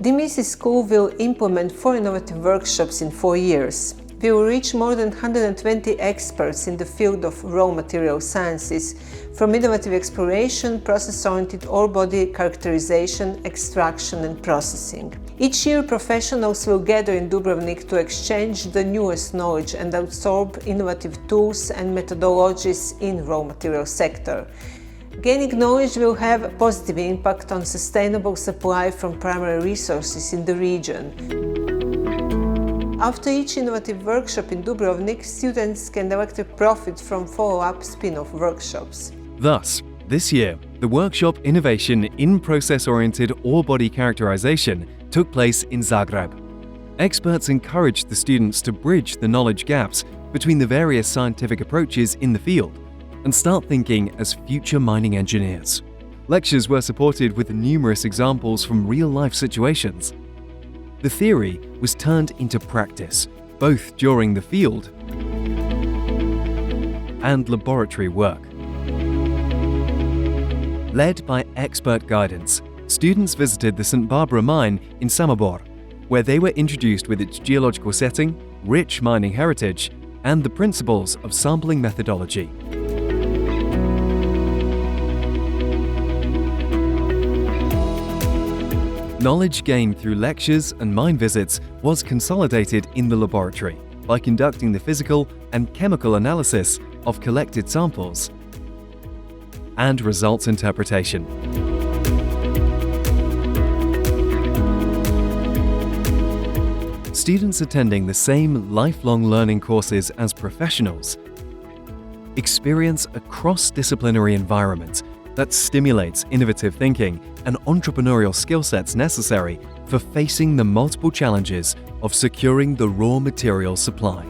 DIM ESEE School will implement 4 innovative workshops in 4 years. We will reach more than 120 experts in the field of raw material sciences, from innovative exploration, process-oriented ore body characterization, extraction and processing. Each year, professionals will gather in Dubrovnik to exchange the newest knowledge and absorb innovative tools and methodologies in raw material sector. Gaining knowledge will have a positive impact on sustainable supply from primary resources in the region. After each innovative workshop in Dubrovnik, students can directly profit from follow-up spin-off workshops. Thus, this year, the workshop Innovation in Process-Oriented Ore Body Characterization took place in Zagreb. Experts encouraged the students to bridge the knowledge gaps between the various scientific approaches in the field and start thinking as future mining engineers. Lectures were supported with numerous examples from real-life situations. The theory was turned into practice, both during the field and laboratory work. Led by expert guidance, students visited the St. Barbara mine in Samobor, where they were introduced with its geological setting, rich mining heritage, and the principles of sampling methodology. Knowledge gained through lectures and mine visits was consolidated in the laboratory by conducting the physical and chemical analysis of collected samples and results interpretation. Students attending the same lifelong learning courses as professionals experience a cross-disciplinary environment that stimulates innovative thinking and entrepreneurial skill sets necessary for facing the multiple challenges of securing the raw material supply.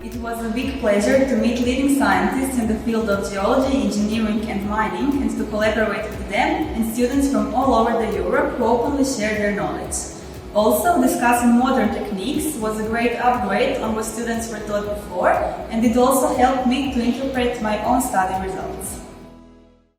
It was a big pleasure to meet leading scientists in the field of geology, engineering and mining, and to collaborate with them and students from all over Europe who openly shared their knowledge. Also, discussing modern techniques was a great upgrade on what students were taught before, and it also helped me to interpret my own study results.